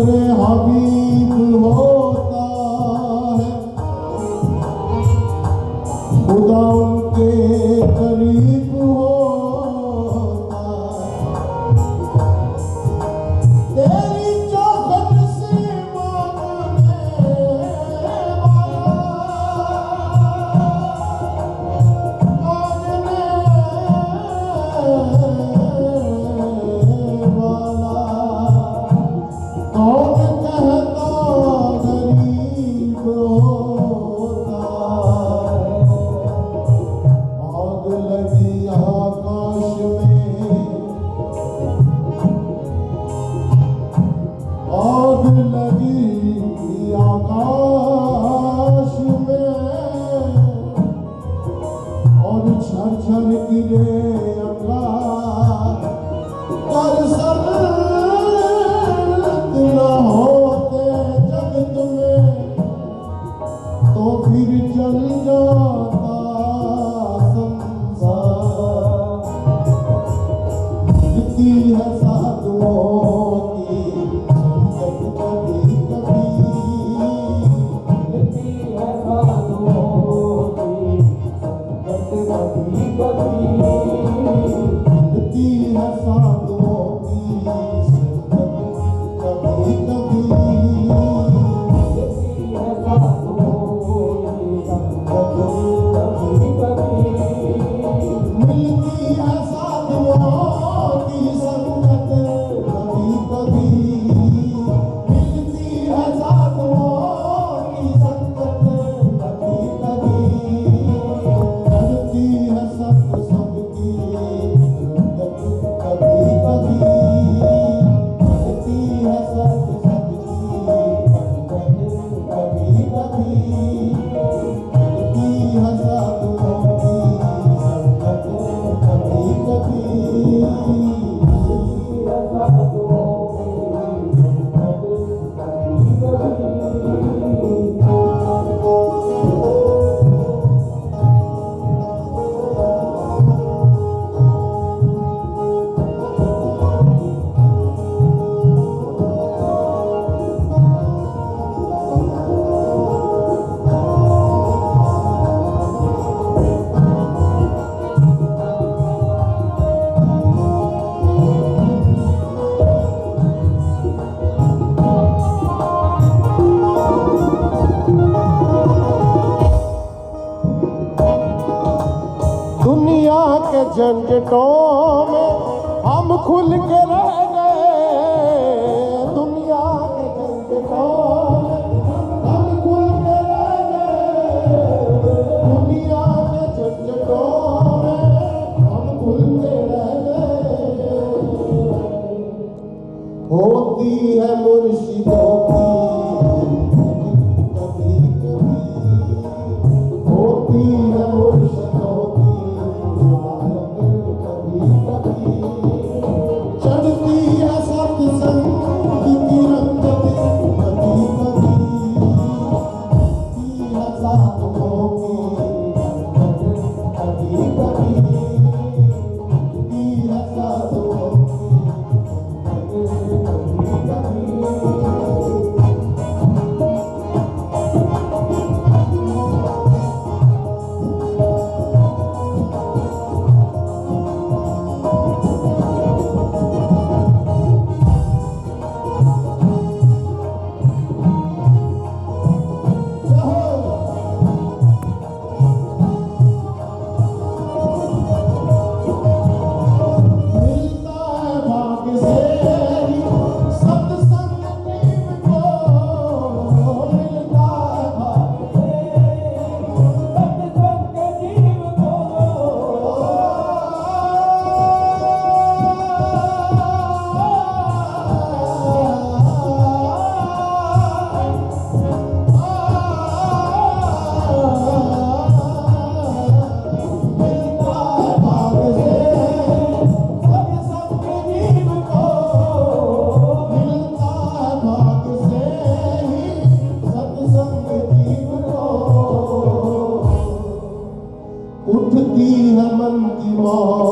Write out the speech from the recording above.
जिक्र हबीब होता है खुदा उनके करीब होता है। तेरी चौखट से मांगने वाला कौन कहता गरीब होता है। आग लगी आकाश में, आग लगी आकाश में और झरझर गिरे अंगार कर सर्द न होते जगत में तो फिर चल जाता संसार। मिलती है साधुओं की संगत कभी कभी, मिलती है साधुओं की संगत कभी कभी, मिलती है साधुओं की संगत कभी कभी, मिलती है साधुओं की संगत कभी कभी, मिलती है साधुओं की संगत कभी कभी, मिलती है साधुओं की संगत कभी कभी, करती है सत्संग की रंगत कभी कभी, करती है सत्संग की रंगत कभी कभी, करती है साधुओं की संगत कभी कभी। दुनिया के झंझटों में हम खुल के रह गए, दुनिया के झंझटों में हम खुल के रह गए, दुनिया के झंझटों में हम खुल के रह गए। होती है मुर्शिदों की कभी कभी, होती है मुर्शिदों की कभी कभी, चढ़ती है सत्संग की रंगत कभी कभी, होती है साधुओं की रंगत कभी कभी, होती है साधुओं की रंगत कभी उठती है मन की मौत